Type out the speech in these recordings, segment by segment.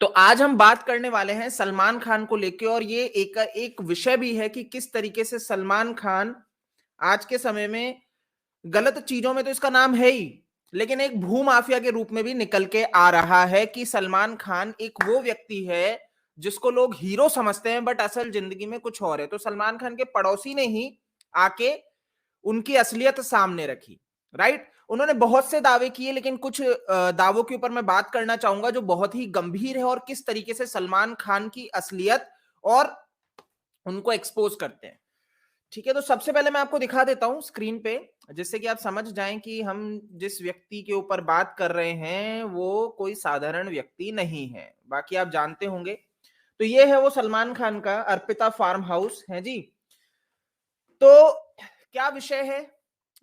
तो आज हम बात करने वाले हैं सलमान खान को लेके, और ये एक विषय भी है कि किस तरीके से सलमान खान आज के समय में गलत चीजों में तो इसका नाम है ही, लेकिन एक भूमाफिया के रूप में भी निकल के आ रहा है कि सलमान खान एक वो व्यक्ति है जिसको लोग हीरो समझते हैं बट असल जिंदगी में कुछ और है। तो सलमान खान के पड़ोसी ने ही आके उनकी असलियत सामने रखी, राइट। उन्होंने बहुत से दावे किए, लेकिन कुछ दावों के ऊपर मैं बात करना चाहूंगा जो बहुत ही गंभीर है और किस तरीके से सलमान खान की असलियत और उनको एक्सपोज करते हैं। ठीक है, तो सबसे पहले मैं आपको दिखा देता हूं स्क्रीन पे, जिससे कि आप समझ जाएं कि हम जिस व्यक्ति के ऊपर बात कर रहे हैं वो कोई साधारण व्यक्ति नहीं है। बाकी आप जानते होंगे। तो ये है वो सलमान खान का अर्पिता फार्म हाउस है जी। तो क्या विषय है,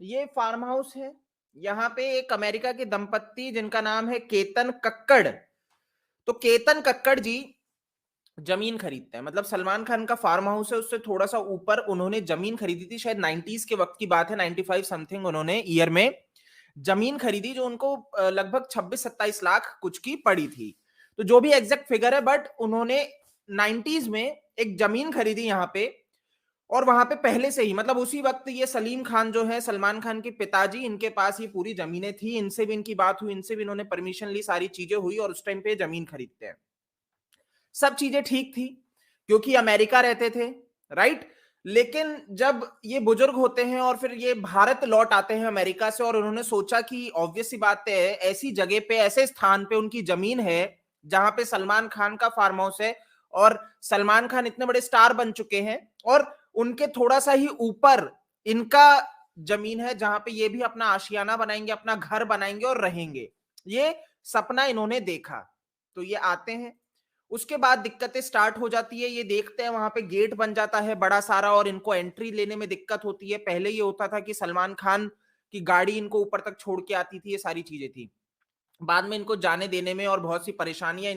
ये फार्म हाउस है। यहाँ पे एक अमेरिका के दंपत्ति जिनका नाम है केतन कक्कड़, तो केतन कक्कड़ जी जमीन खरीदते हैं। मतलब सलमान खान का फार्म हाउस है, उससे थोड़ा सा ऊपर उन्होंने जमीन खरीदी थी, शायद 90s के वक्त की बात है, 95 समथिंग उन्होंने ईयर में जमीन खरीदी, जो उनको लगभग 26-27 लाख कुछ की पड़ी थी। तो जो भी एग्जैक्ट फिगर है, बट उन्होंने 90s में एक जमीन खरीदी यहाँ पे। और वहां पे पहले से ही, मतलब उसी वक्त ये सलीम खान जो है सलमान खान के पिताजी, इनके पास ये पूरी जमीनें थी, इनसे भी इनकी बात हुई, इनसे भी इन्होंने परमिशन ली, सारी चीजें हुई और उस टाइम पे जमीन खरीदते हैं। सब चीजें ठीक थी क्योंकि अमेरिका रहते थे, राइट। लेकिन जब ये बुजुर्ग होते हैं और फिर ये भारत लौट आते हैं अमेरिका से, और उन्होंने सोचा कि ऑब्वियस सी बात है, ऐसी जगह पे, ऐसे स्थान पे उनकी जमीन है जहां पे सलमान खान का फार्म हाउस है, और सलमान खान इतने बड़े स्टार बन चुके हैं, और उनके थोड़ा सा ही ऊपर इनका जमीन है जहां पे ये भी अपना आशियाना बनाएंगे, अपना घर बनाएंगे और रहेंगे। ये सपना इन्होंने देखा। तो ये आते हैं, उसके बाद दिक्कतें स्टार्ट हो जाती है। ये देखते हैं वहां पे गेट बन जाता है बड़ा सारा, और इनको एंट्री लेने में दिक्कत होती है। पहले ये होता था कि सलमान खान की गाड़ी इनको ऊपर तक छोड़ के आती थी, ये सारी चीजें थी। बाद में इनको जाने देने में और बहुत सी परेशानियां,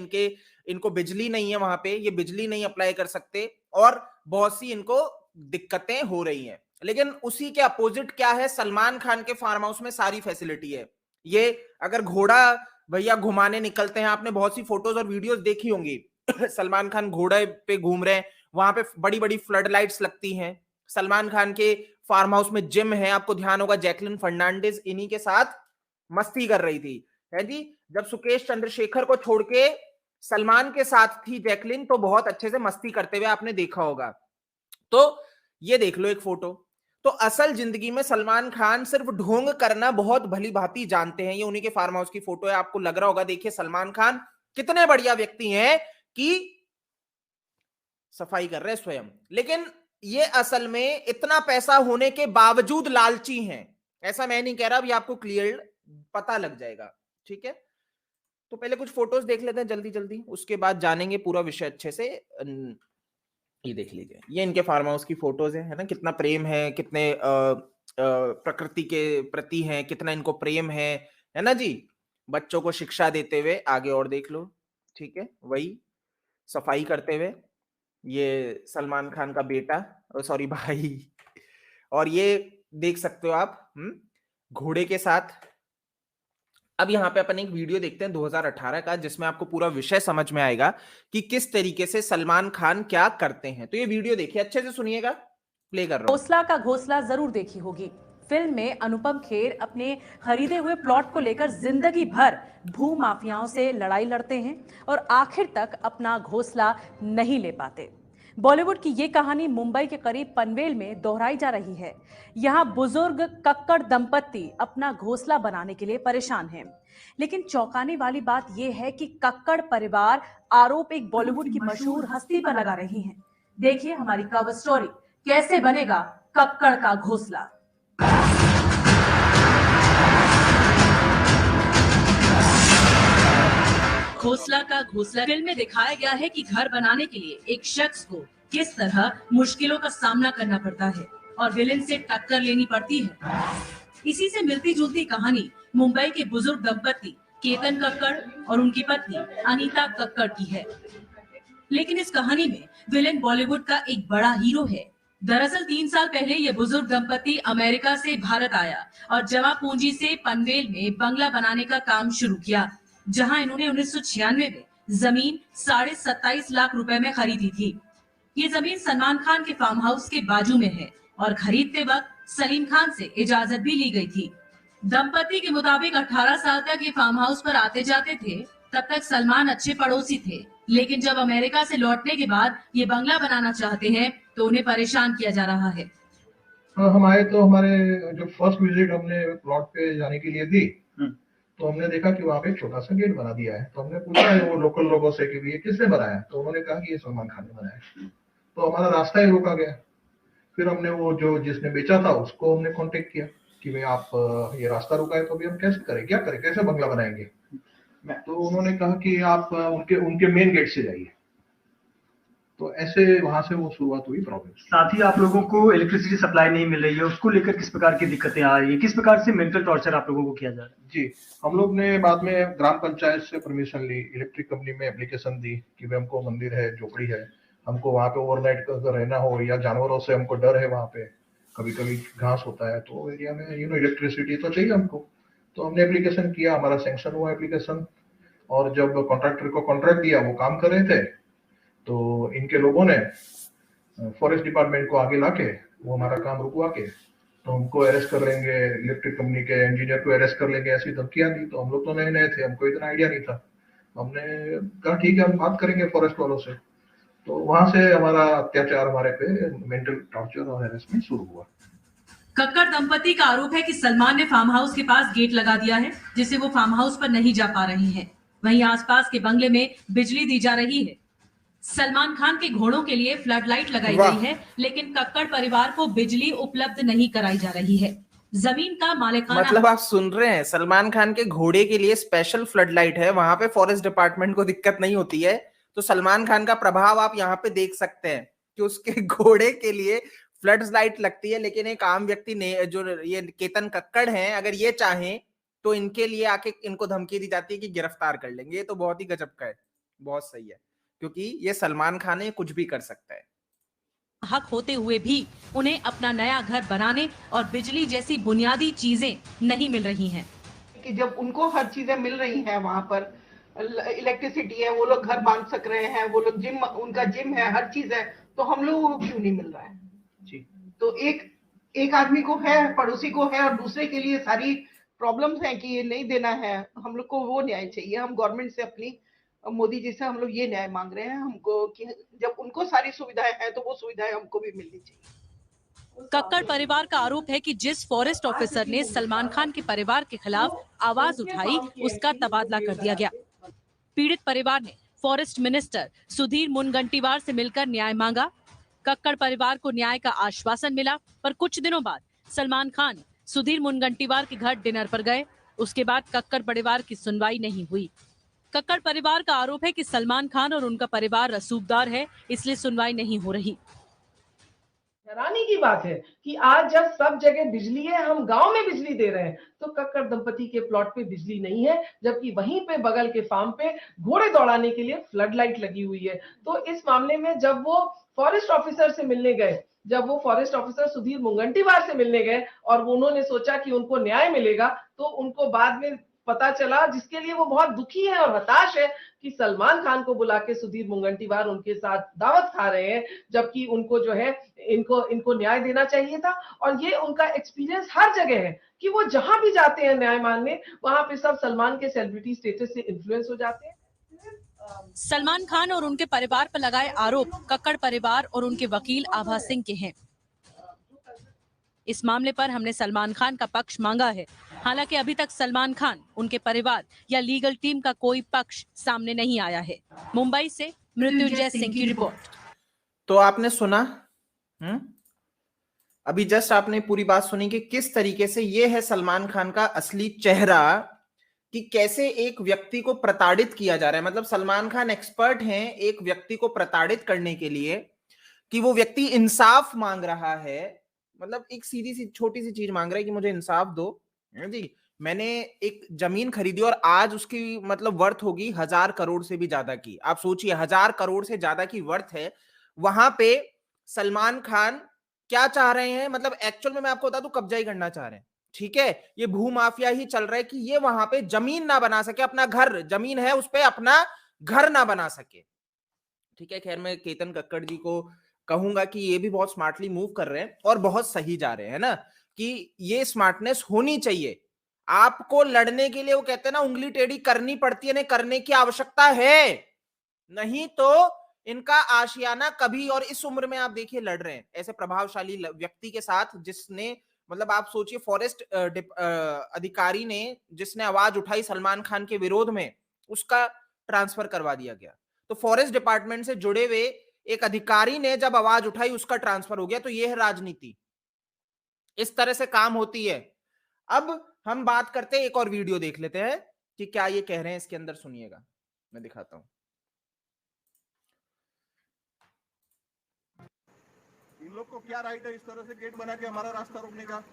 इनको बिजली नहीं है वहां पे, ये बिजली नहीं अप्लाई कर सकते, और बहुत सी इनको दिक्कतें हो रही हैं। लेकिन उसी के अपोजिट क्या है, सलमान खान के फार्म हाउस में सारी फैसिलिटी है। ये अगर घोड़ा भैया घुमाने निकलते हैं, आपने बहुत सी फोटोज और वीडियोस देखी होंगी सलमान खान घोड़े पे घूम रहे हैं, वहां पे बड़ी बड़ी फ्लड लाइट्स लगती हैं। सलमान खान के फार्म हाउस में जिम है, आपको ध्यान होगा जैकलिन फर्नांडिस इन्हीं के साथ मस्ती कर रही थी, है जी। जब सुकेश चंद्रशेखर को छोड़ के सलमान के साथ थी जैकलिन, तो बहुत अच्छे से मस्ती करते हुए आपने देखा होगा। तो ये देख लो एक फोटो। तो असल जिंदगी में सलमान खान सिर्फ ढोंग करना बहुत भली भांति जानते हैं। ये उन्हीं के फार्म हाउस की फोटो है, आपको लग रहा होगा, देखिए सलमान खान कितने बढ़िया व्यक्ति हैं कि सफाई कर रहे हैं स्वयं। लेकिन ये असल में इतना पैसा होने के बावजूद लालची हैं, ऐसा मैं नहीं कह रहा, अभी आपको क्लियर पता लग जाएगा। ठीक है, तो पहले कुछ फोटोज देख लेते हैं जल्दी जल्दी, उसके बाद जानेंगे पूरा विषय अच्छे से। ये देख लीजिए, ये इनके फार्म हाउस की फोटोज है ना। कितना प्रेम है, कितने प्रकृति के प्रति है, कितना इनको प्रेम है ना जी। बच्चों को शिक्षा देते हुए, आगे और देख लो। ठीक है, वही सफाई करते हुए, ये सलमान खान का बेटा, सॉरी भाई। और ये देख सकते हो आप घोड़े के साथ। अब यहाँ पे अपन एक वीडियो देखते हैं 2018 का, जिसमें आपको पूरा विषय समझ में आएगा कि किस तरीके से सलमान खान क्या करते हैं। तो ये वीडियो देखिए, अच्छे से सुनिएगा, प्ले कर रहा हूं। घोसला का घोसला जरूर देखी होगी। फिल्म में अनुपम खेर अपने खरीदे हुए प्लॉट को लेकर जिंदगी भर भू माफियाओं से लड़ाई लड़ते हैं और आखिर तक अपना घोसला नहीं ले पाते। बॉलीवुड की ये कहानी मुंबई के करीब पनवेल में दोहराई जा रही है। यहाँ बुजुर्ग कक्कड़ दंपत्ति अपना घोसला बनाने के लिए परेशान हैं। लेकिन चौंकाने वाली बात यह है कि कक्कड़ परिवार आरोप एक बॉलीवुड की मशहूर हस्ती पर लगा रही है। देखिए हमारी कवर स्टोरी, कैसे बनेगा कक्कड़ का घोसला। घोसला का घोसला फिल्म में दिखाया गया है कि घर बनाने के लिए एक शख्स को किस तरह मुश्किलों का सामना करना पड़ता है और विलेन से टक्कर लेनी पड़ती है। इसी से मिलती जुलती कहानी मुंबई के बुजुर्ग दंपत्ति केतन कक्कड़ और उनकी पत्नी अनीता कक्कड़ की है। लेकिन इस कहानी में विलेन बॉलीवुड का एक बड़ा हीरो है। दरअसल 3 साल पहले ये बुजुर्ग दंपत्ति अमेरिका से भारत आया और जमा पूंजी से पनवेल में बंगला बनाने का काम शुरू किया, जहां इन्होंने 1996 में जमीन 27.5 लाख रुपए में खरीदी थी। ये जमीन सलमान खान के फार्म हाउस के बाजू में है और खरीदते वक्त सलीम खान से इजाजत भी ली गई थी। दंपति के मुताबिक 18 साल तक ये फार्म हाउस पर आते जाते थे। तब तक सलमान अच्छे पड़ोसी थे, लेकिन जब अमेरिका से लौटने के बाद ये बंगला बनाना चाहते हैं तो उन्हें परेशान किया जा रहा है। हम आए तो हमारे जो फर्स्ट विजिट हमने प्लॉट पे जाने के लिए दी, तो हमने देखा कि वहाँ पे एक छोटा सा गेट बना दिया है। तो हमने पूछा है वो लोकल लोगों से कि ये किसने बनाया, तो उन्होंने कहा कि ये सलमान खान ने बनाया। तो हमारा रास्ता ही रोका गया। फिर हमने वो जो जिसने बेचा था उसको हमने कांटेक्ट किया कि भाई आप ये रास्ता रुका है तो अभी हम कैसे करें, क्या करें, कैसे बंगला बनाएंगे। तो उन्होंने कहा कि आप उनके मेन गेट से जाइए। तो ऐसे वहां से वो शुरुआत हुई प्रॉब्लम। साथ ही आप लोगों को इलेक्ट्रिसिटी सप्लाई नहीं मिल रही है, उसको लेकर किस प्रकार की दिक्कतें आ रही है, किस प्रकार से मेंटल टॉर्चर आप लोगों को किया जा रहा है? जी, हम लोग ने बाद में ग्राम पंचायत से परमिशन ली, इलेक्ट्रिक कंपनी में एप्लीकेशन दी कि भाई हमको मंदिर है, झोपड़ी है, हमको वहाँ पे ओवरनाइट रहना हो, या जानवरों से हमको डर है, वहाँ पे कभी कभी घास होता है तो एरिया में इलेक्ट्रिसिटी तो चाहिए हमको। तो हमने एप्लीकेशन किया, हमारा सैंक्शन हुआ एप्लीकेशन, और जब कॉन्ट्रैक्टर को कॉन्ट्रैक्ट दिया, वो काम कर रहे थे, तो इनके लोगों ने फॉरेस्ट डिपार्टमेंट को आगे लाके वो हमारा काम रुकवा के तो हमको अरेस्ट कर लेंगे, इलेक्ट्रिक कंपनी के इंजीनियर को अरेस्ट कर लेंगे, ऐसी धमकियां दी। तो हम लोग तो नए नए थे, हमको इतना आइडिया नहीं था। हमने कहा ठीक है, हम बात करेंगे फॉरेस्ट वालों से। तो वहां से हमारा अत्याचार, हमारे पे मेंटल टॉर्चर और हैरेसमेंट शुरू हुआ। कक्कड़ दंपति का आरोप है कि सलमान ने फार्म हाउस के पास गेट लगा दिया है, जिससे वो फार्म हाउस पर नहीं जा पा रहे हैं। वहीं आसपास के बंगले में बिजली दी जा रही है। सलमान खान के घोड़ों के लिए फ्लड लाइट लगाई गई है, लेकिन कक्कड़ परिवार को बिजली उपलब्ध नहीं कराई जा रही है। जमीन का मालिकाना, मतलब आप सुन रहे हैं, सलमान खान के घोड़े के लिए स्पेशल फ्लड लाइट है, वहां पे फॉरेस्ट डिपार्टमेंट को दिक्कत नहीं होती है। तो सलमान खान का प्रभाव आप यहाँ पे देख सकते हैं कि उसके घोड़े के लिए फ्लड लाइट लगती है, लेकिन एक आम व्यक्ति ने, जो ये केतन कक्कड़ हैं, अगर ये चाहें तो इनके लिए आके इनको धमकी दी जाती है कि गिरफ्तार कर लेंगे। ये तो बहुत ही गजब का है, बहुत सही है, क्योंकि ये सलमान खान है, कुछ भी कर सकता है। हक होते हुए भी उन्हें अपना नया घर बनाने और बिजली जैसी बुनियादी चीजें नहीं मिल रही हैं। कि जब उनको हर चीजें मिल रही हैं, वहां पर इलेक्ट्रिसिटी है, वो लोग घर बांध सक रहे हैं, वो लोग जिम, उनका जिम है, हर चीज है, तो हम लोगों को क्यों नहीं मिल रहा है जी? तो एक आदमी को है, पड़ोसी को है, और दूसरे के लिए सारी प्रॉब्लम्स हैं कि ये नहीं देना है। हम लोग को वो न्याय चाहिए। हम गवर्नमेंट से, अपनी मोदी जी से हम लोग ये न्याय मांग रहे हैं हमको कि जब उनको सारी सुविधाएं हैं तो वो सुविधाएं हमको भी मिलनी चाहिए। कक्कड़ परिवार का आरोप है कि जिस फॉरेस्ट ऑफिसर ने सलमान खान के परिवार के खिलाफ आवाज उठाई, उसका तबादला कर दिया गया। पीड़ित परिवार ने फॉरेस्ट मिनिस्टर सुधीर मुनगंटीवार से मिलकर न्याय मांगा। कक्कड़ परिवार को न्याय का आश्वासन मिला, पर कुछ दिनों बाद सलमान खान सुधीर मुनगंटीवार के घर डिनर पर गए। उसके बाद कक्कड़ परिवार की सुनवाई नहीं हुई। कक्कड़ परिवार का आरोप है कि सलमान खान और उनका परिवार रसूखदार है, इसलिए सुनवाई नहीं हो रही। हैरानी की बात है कि आज जब सब जगह बिजली है, हम गांव में बिजली दे रहे हैं, तो कक्कड़ दंपति के प्लॉट पे बिजली नहीं है, जबकि वहीं पे बगल के फार्म पे घोड़े दौड़ाने के लिए फ्लड लाइट लगी हुई है। तो इस मामले में जब वो फॉरेस्ट ऑफिसर से मिलने गए, जब वो फॉरेस्ट ऑफिसर सुधीर मुनगंटीवार से मिलने गए और उन्होंने सोचा कि उनको न्याय मिलेगा, तो उनको बाद में पता चला, जिसके लिए वो बहुत दुखी है और हताश है, कि सलमान खान को बुला के सुधीर मुनगंटीवार उनके साथ दावत खा रहे हैं, जबकि उनको जो है इनको न्याय देना चाहिए था। और ये उनका एक्सपीरियंस हर जगह है कि वो जहां भी जाते हैं न्याय मांगने, वहां पे सब सलमान के सेलिब्रिटी स्टेटस से इन्फ्लुएंस हो जाते हैं। सलमान खान और उनके परिवार पर लगाए आरोप कक्कड़ परिवार और उनके वकील आभा सिंह के हैं। इस मामले पर हमने सलमान खान का पक्ष मांगा है। हालांकि अभी तक सलमान खान, उनके परिवार या लीगल टीम का कोई पक्ष सामने नहीं आया है। मुंबई से मृत्युंजय सिंह की रिपोर्ट। तो आपने सुना, अभी जस्ट आपने पूरी बात सुनी कि किस तरीके से ये है सलमान खान का असली चेहरा, कि कैसे एक व्यक्ति को प्रताड़ित किया जा रहा है। मतलब सलमान खान एक्सपर्ट हैं एक व्यक्ति को प्रताड़ित करने के लिए, कि वो व्यक्ति इंसाफ मांग रहा है। मतलब एक सीधी सी छोटी सी चीज मांग रहा है कि मुझे इंसाफ दो जी, मैंने एक जमीन खरीदी और आज उसकी मतलब वर्थ होगी 1000 करोड़ से भी ज्यादा की। आप सोचिए 1000 करोड़ से ज्यादा की वर्थ है। वहां पे सलमान खान क्या चाह रहे हैं, मतलब एक्चुअल में मैं आपको बता दूं, कब्जा ही करना चाह रहे हैं। ठीक है, ये भू माफिया ही चल रहा है कि ये वहां पे जमीन ना बना सके, अपना घर, जमीन है उस पे अपना घर ना बना सके। ठीक है, खैर मैं केतन कक्कड़ जी को कहूंगा कि ये भी बहुत स्मार्टली मूव कर रहे हैं और बहुत सही जा रहे हैं ना, कि ये स्मार्टनेस होनी चाहिए। आपको लड़ने के लिए वो कहते हैं ना, उंगली टेढ़ी करनी पड़ती है, नहीं करने की आवश्यकता है, नहीं तो इनका आशियाना कभी, और इस उम्र में आप देखिए लड़ रहे हैं ऐसे प्रभावशाली व्यक्ति के साथ, जिसने मतलब आप सोचिए फॉरेस्ट अधिकारी ने जिसने आवाज उठाई सलमान खान के विरोध में, उसका ट्रांसफर करवा दिया गया। तो फॉरेस्ट डिपार्टमेंट से जुड़े हुए एक अधिकारी ने जब आवाज उठाई, उसका ट्रांसफर हो गया। तो यह है राजनीति, इस तरह से काम होती है। अब हम बात करते हैं, एक और वीडियो देख लेते हैं कि क्या ये कह रहे हैं इसके अंदर, सुनिएगा, मैं दिखाता हूं। इन लोग को क्या राइट है इस तरह से गेट बना के हमारा रास्ता रोकने का?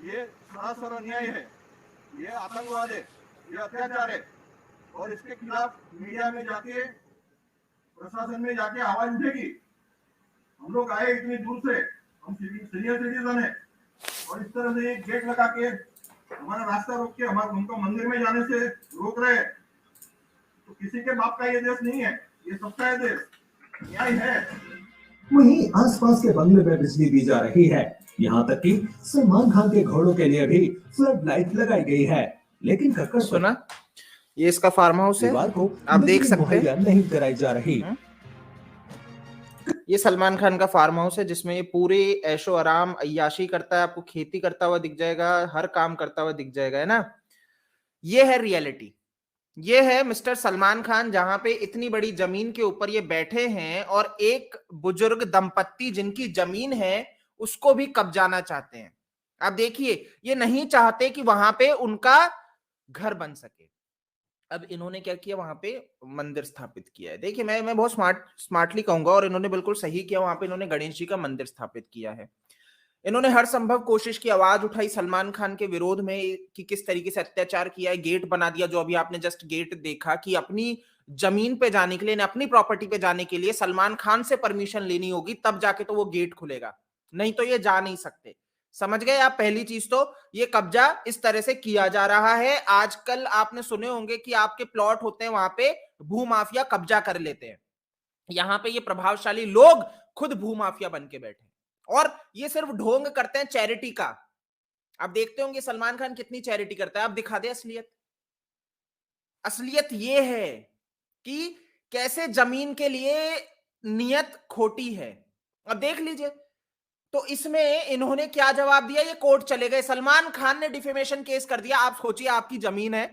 ये सरासर अन्याय है, ये आतंकवाद है, ये अत्याचार है, और इसके खिलाफ मीडिया में जाके, प्रशासन में जाके आवाज उठेगी। हम लोग आए इतनी दूर से, हम सीनियर सिटीजन है, और इस तरह से एक गेट लगा के हमारा रास्ता रोक के हमको मंदिर में जाने से रोक रहे हैं। तो किसी के बाप का ये देश नहीं है, ये सबका है देश, न्याय है। वहीं आसपास के बंगले में बिजली दी जा रही है, यहाँ तक कि सलमान खान के घोड़ों के लिए भी फ्लड लाइट लगाई गई है, लेकिन कक्कड़ सुना, ये इसका फार्म हाउस है, को आप देख सकते हैं, नहीं कराई जा रही। ये सलमान खान का फार्म हाउस है, जिसमें ये पूरे ऐशो आराम अय्याशी करता है। आपको खेती करता हुआ दिख जाएगा, हर काम करता हुआ दिख जाएगा, है ना। ये है रियलिटी, ये है मिस्टर सलमान खान, जहां पे इतनी बड़ी जमीन के ऊपर ये बैठे हैं और एक बुजुर्ग दंपत्ति जिनकी जमीन है उसको भी कब्जाना चाहते हैं। आप देखिए, ये नहीं चाहते कि वहां पे उनका घर बन सके। अब इन्होंने क्या किया, वहां पे मंदिर स्थापित किया है। देखिए, मैं बहुत स्मार्टली कहूंगा, और इन्होंने बिल्कुल सही किया, वहां पे इन्होंने गणेश जी का मंदिर स्थापित किया है। इन्होंने हर संभव कोशिश की, आवाज उठाई सलमान खान के विरोध में कि किस तरीके से अत्याचार किया है, गेट बना दिया, जो अभी आपने जस्ट गेट देखा, कि अपनी जमीन पे जाने के लिए, अपनी प्रॉपर्टी पे जाने के लिए सलमान खान से परमिशन लेनी होगी, तब जाके तो वो गेट खुलेगा, नहीं तो ये जा नहीं सकते। समझ गए आप? पहली चीज तो ये कब्जा इस तरह से किया जा रहा है। आजकल आपने सुने होंगे कि आपके प्लॉट होते हैं, वहां पे भूमाफिया कब्जा कर लेते हैं। यहां पे ये प्रभावशाली लोग खुद भूमाफिया बन के बैठे, और ये सिर्फ ढोंग करते हैं चैरिटी का। आप देखते होंगे सलमान खान कितनी चैरिटी करता है। आप दिखा दे असलियत। असलियत ये है कि कैसे जमीन के लिए नियत खोटी है। अब देख लीजिए, तो इसमें इन्होंने क्या जवाब दिया, ये कोर्ट चले गए, सलमान खान ने डिफेमेशन केस कर दिया। आप सोचिए, आपकी जमीन है,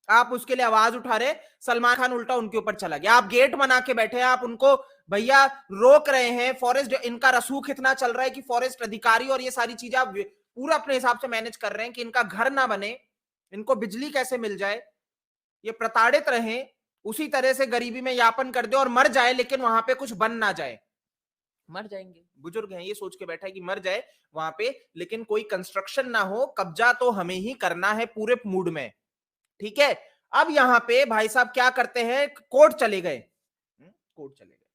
आप उसके लिए आवाज उठा रहे, सलमान खान उल्टा उनके ऊपर चला गया। आप गेट बना के बैठे हैं, आप उनको भैया रोक रहे हैं। फॉरेस्ट, इनका रसूख इतना चल रहा है कि फॉरेस्ट अधिकारी और ये सारी चीजें आप पूरा अपने हिसाब से मैनेज कर रहे हैं कि इनका घर ना बने, इनको बिजली कैसे मिल जाए, ये प्रताड़ित रहे, उसी तरह से गरीबी में यापन कर दे और मर जाए, लेकिन वहां पे कुछ बन ना जाए। मर जाएंगे, बुजुर्ग हैं, ये सोच के बैठा है कि मर जाए वहां पे, लेकिन कोई कंस्ट्रक्शन ना हो, कब्जा तो हमें ही करना है पूरे मूड में। ठीक है, अब यहां पे भाई साहब क्या करते हैं, कोर्ट चले गए। कोर्ट चले गए,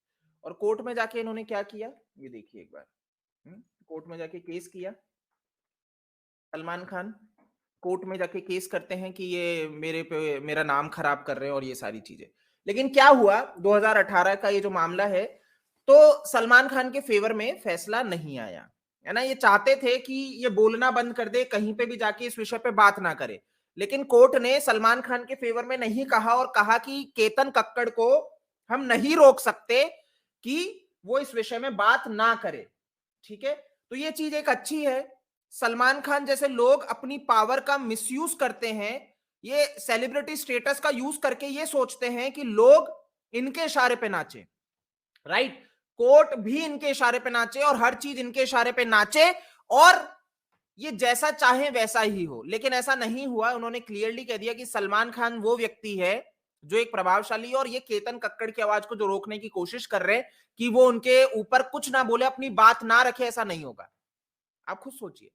और कोर्ट में जाके इन्होंने क्या किया, ये देखिए एक बार। कोर्ट में जाके केस किया, सलमान खान कोर्ट में जाके केस करते हैं कि ये मेरे पे मेरा नाम खराब कर रहे हैं और ये सारी चीजें। लेकिन क्या हुआ, 2018 का ये जो मामला है, तो सलमान खान के फेवर में फैसला नहीं आया, है ना। ये चाहते थे कि ये बोलना बंद कर दे, कहीं पे भी जाके इस विषय पे बात ना करे, लेकिन कोर्ट ने सलमान खान के फेवर में नहीं कहा, और कहा कि केतन कक्कड़ को हम नहीं रोक सकते कि वो इस विषय में बात ना करे। ठीक है, तो ये चीज एक अच्छी है। सलमान खान जैसे लोग अपनी पावर का मिसयूज करते हैं, ये सेलिब्रिटी स्टेटस का यूज करके ये सोचते हैं कि लोग इनके इशारे पे नाचे, राइट। कोर्ट भी इनके इशारे पे नाचे और हर चीज इनके इशारे पे नाचे, और ये जैसा चाहे वैसा ही हो। लेकिन ऐसा नहीं हुआ। उन्होंने क्लियरली कह दिया कि सलमान खान वो व्यक्ति है जो एक प्रभावशाली, और ये केतन कक्कड़ की आवाज को जो रोकने की कोशिश कर रहे हैं कि वो उनके ऊपर कुछ ना बोले, अपनी बात ना रखे, ऐसा नहीं होगा। आप खुद सोचिए,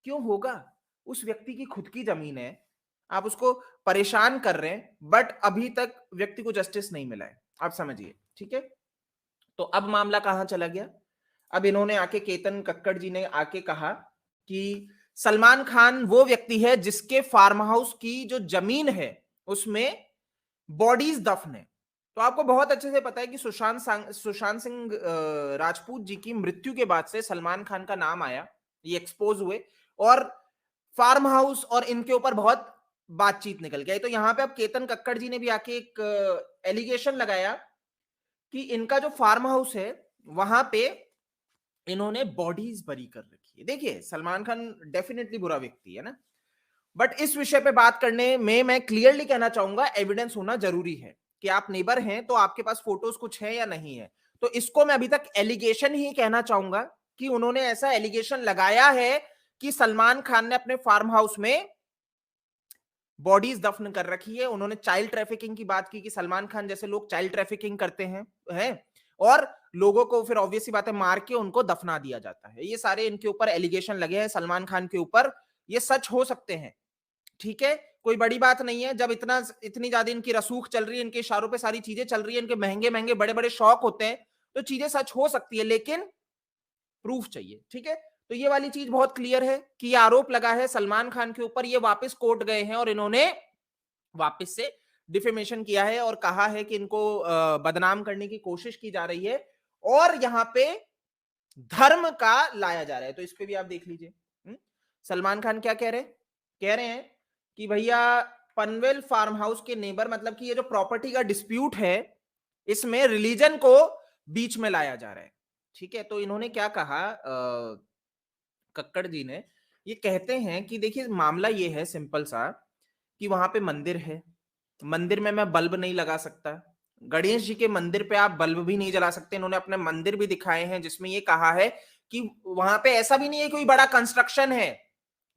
क्यों होगा? उस व्यक्ति की खुद की जमीन है, आप उसको परेशान कर रहे हैं, बट अभी तक व्यक्ति को जस्टिस नहीं मिला है। आप समझिए, ठीक है। तो अब मामला कहां चला गया, अब इन्होंने आके, केतन कक्कड़ जी ने आके कहा कि सलमान खान वो व्यक्ति है जिसके फार्म हाउस की जो जमीन है उसमें बॉडीज दफन है। तो आपको बहुत अच्छे से पता है कि सुशांत सिंह राजपूत जी की मृत्यु के बाद से सलमान खान का नाम आया, ये एक्सपोज हुए और फार्म हाउस और इनके ऊपर बहुत बातचीत निकल गई। तो यहां पे अब केतन कक्कड़ जी ने भी आके एक एलिगेशन लगाया कि इनका जो फार्म हाउस है वहां पे इन्होंने बॉडीज बरी कर रखी है। देखिए सलमान खान डेफिनेटली बुरा व्यक्ति है ना, बट इस विषय पे बात करने में मैं क्लियरली कहना चाहूंगा एविडेंस होना जरूरी है कि आप नेबर हैं तो आपके पास फोटोज कुछ है या नहीं है। तो इसको मैं अभी तक एलिगेशन ही कहना चाहूंगा कि उन्होंने ऐसा एलिगेशन लगाया है कि सलमान खान ने अपने फार्म हाउस में बॉडीज दफन कर रखी है। उन्होंने चाइल्ड ट्रैफिकिंग की बात की कि सलमान खान जैसे लोग चाइल्ड ट्रैफिकिंग करते हैं और लोगों को फिर ऑब्वियस सी बात है मार के उनको दफना दिया जाता है। ये सारे इनके ऊपर एलिगेशन लगे हैं सलमान खान के ऊपर, ये सच हो सकते हैं, ठीक है, कोई बड़ी बात नहीं है। जब इतनी ज्यादा इनकी रसूख चल रही है, इनके इशारों पे सारी चीजें चल रही है, इनके महंगे महंगे बड़े बड़े शौक होते हैं, तो चीजें सच हो सकती है, लेकिन प्रूफ चाहिए, ठीक है। तो ये वाली चीज बहुत क्लियर है कि ये आरोप लगा है सलमान खान के ऊपर, ये वापस कोर्ट गए हैं और इन्होंने वापस से डिफेमेशन किया है और कहा है कि इनको बदनाम करने की कोशिश की जा रही है और यहां पे धर्म का लाया जा रहा है। तो इस पे भी आप देख लीजिए सलमान खान क्या कह रहे हैं कि भैया पनवेल फार्म हाउस के नेबर, मतलब कि ये जो प्रॉपर्टी का डिस्प्यूट है इसमें रिलीजन को बीच में लाया जा रहा है, ठीक है। तो इन्होंने क्या कहा कक्कड़ जी ने, ये कहते हैं कि देखिए मामला ये है सिंपल सा कि वहां पे मंदिर है, मंदिर में मैं बल्ब नहीं लगा सकता, गणेश जी के मंदिर पे आप बल्ब भी नहीं जला सकते। इन्होंने अपने मंदिर भी दिखाए हैं जिसमें ये कहा है कि वहां पे ऐसा भी नहीं है कोई बड़ा कंस्ट्रक्शन है,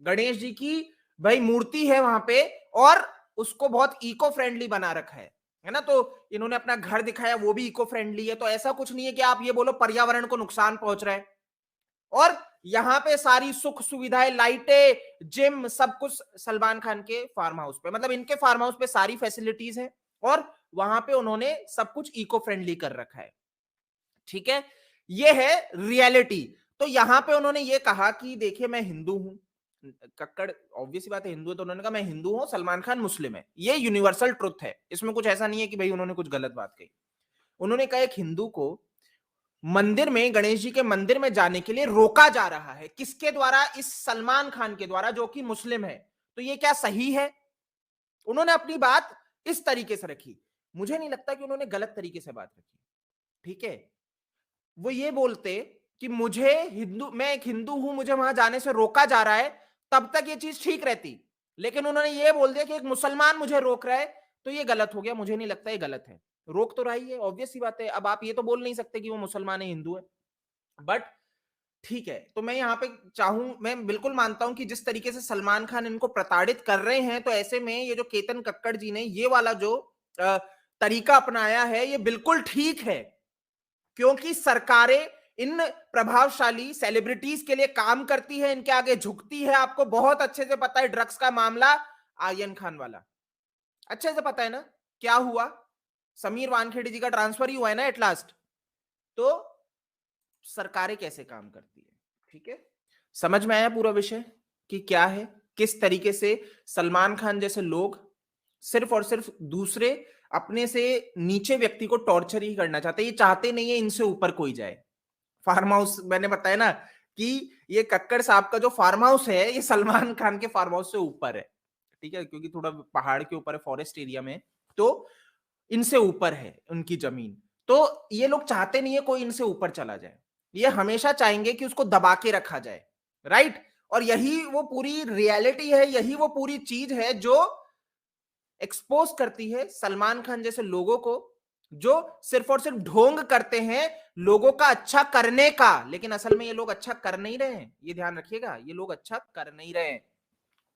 गणेश जी की भाई मूर्ति है वहां पे और उसको बहुत इको फ्रेंडली बना रखा है ना। तो इन्होंने अपना घर दिखाया वो भी इको फ्रेंडली है। तो ऐसा कुछ नहीं है कि आप ये बोलो पर्यावरण को नुकसान पहुंच रहा है। और यहां पे सारी सुख सुविधाएं, लाइटें, जिम, सब कुछ सलमान खान के फार्म हाउस पे, मतलब इनके फार्म हाउस पे सारी फैसिलिटीज है और वहां पे उन्होंने सब कुछ इको फ्रेंडली कर रखा है, ठीक है। ये है रियलिटी। तो यहां पे उन्होंने ये कहा कि देखिए मैं हिंदू हूं, कक्कड़ ऑब्वियस बात है हिंदू है, तो उन्होंने कहा मैं हिंदू हूं, सलमान खान मुस्लिम है। ये यूनिवर्सल ट्रुथ है, इसमें कुछ ऐसा नहीं है कि भाई उन्होंने कुछ गलत बात कही। उन्होंने कहा एक हिंदू को मंदिर में, गणेश जी के मंदिर में जाने के लिए रोका जा रहा है, किसके द्वारा? इस सलमान खान के द्वारा जो कि मुस्लिम है। तो ये क्या सही है? उन्होंने अपनी बात इस तरीके से रखी, मुझे नहीं लगता कि उन्होंने गलत तरीके से बात रखी, ठीक है। वो ये बोलते कि मुझे मैं एक हिंदू हूं, मुझे वहां जाने से रोका जा रहा है, तब तक ये चीज ठीक रहती, लेकिन उन्होंने ये बोल दिया कि एक मुसलमान मुझे रोक रहा है, तो ये गलत हो गया। मुझे नहीं लगता ये गलत है, रोक तो रही है, ऑब्वियस सी बात है। अब आप ये तो बोल नहीं सकते कि वो मुसलमान है, हिंदू है, बट ठीक है। तो मैं यहाँ पे मैं बिल्कुल मानता हूं कि जिस तरीके से सलमान खान इनको प्रताड़ित कर रहे हैं, तो ऐसे में ये जो केतन कक्कड़ जी ने ये वाला जो तरीका अपनाया है ये बिल्कुल ठीक है, क्योंकि सरकारें इन प्रभावशाली सेलिब्रिटीज के लिए काम करती है, इनके आगे झुकती है। आपको बहुत अच्छे से पता है ड्रग्स का मामला, आर्यन खान वाला अच्छे से पता है ना क्या हुआ, समीर वानखेड़े जी का ट्रांसफर ही हुआ है ना एट लास्ट। तो सरकारें कैसे काम करती है, ठीक है। समझ में आया पूरा विषय कि क्या है, किस तरीके से सलमान खान जैसे लोग सिर्फ और सिर्फ दूसरे अपने से नीचे व्यक्ति को टॉर्चर ही करना चाहते हैं। ये चाहते नहीं है इनसे ऊपर कोई जाए। फार्म हाउस मैंने बताया ना कि ये कक्कड़ साहब का जो फार्म हाउस है ये सलमान खान के फार्म हाउस से ऊपर है, ठीक है, क्योंकि थोड़ा पहाड़ के ऊपर है, फॉरेस्ट एरिया में, तो इनसे ऊपर है उनकी जमीन। तो ये लोग चाहते नहीं है कोई इनसे ऊपर चला जाए, ये हमेशा चाहेंगे कि उसको दबा के रखा जाए, राइट। और यही वो पूरी रियलिटी है, यही वो पूरी चीज है जो एक्सपोज करती है सलमान खान जैसे लोगों को, जो सिर्फ और सिर्फ ढोंग करते हैं लोगों का अच्छा करने का, लेकिन असल में ये लोग अच्छा कर नहीं रहे हैं। ये ध्यान रखिएगा, ये लोग अच्छा कर नहीं रहे हैं।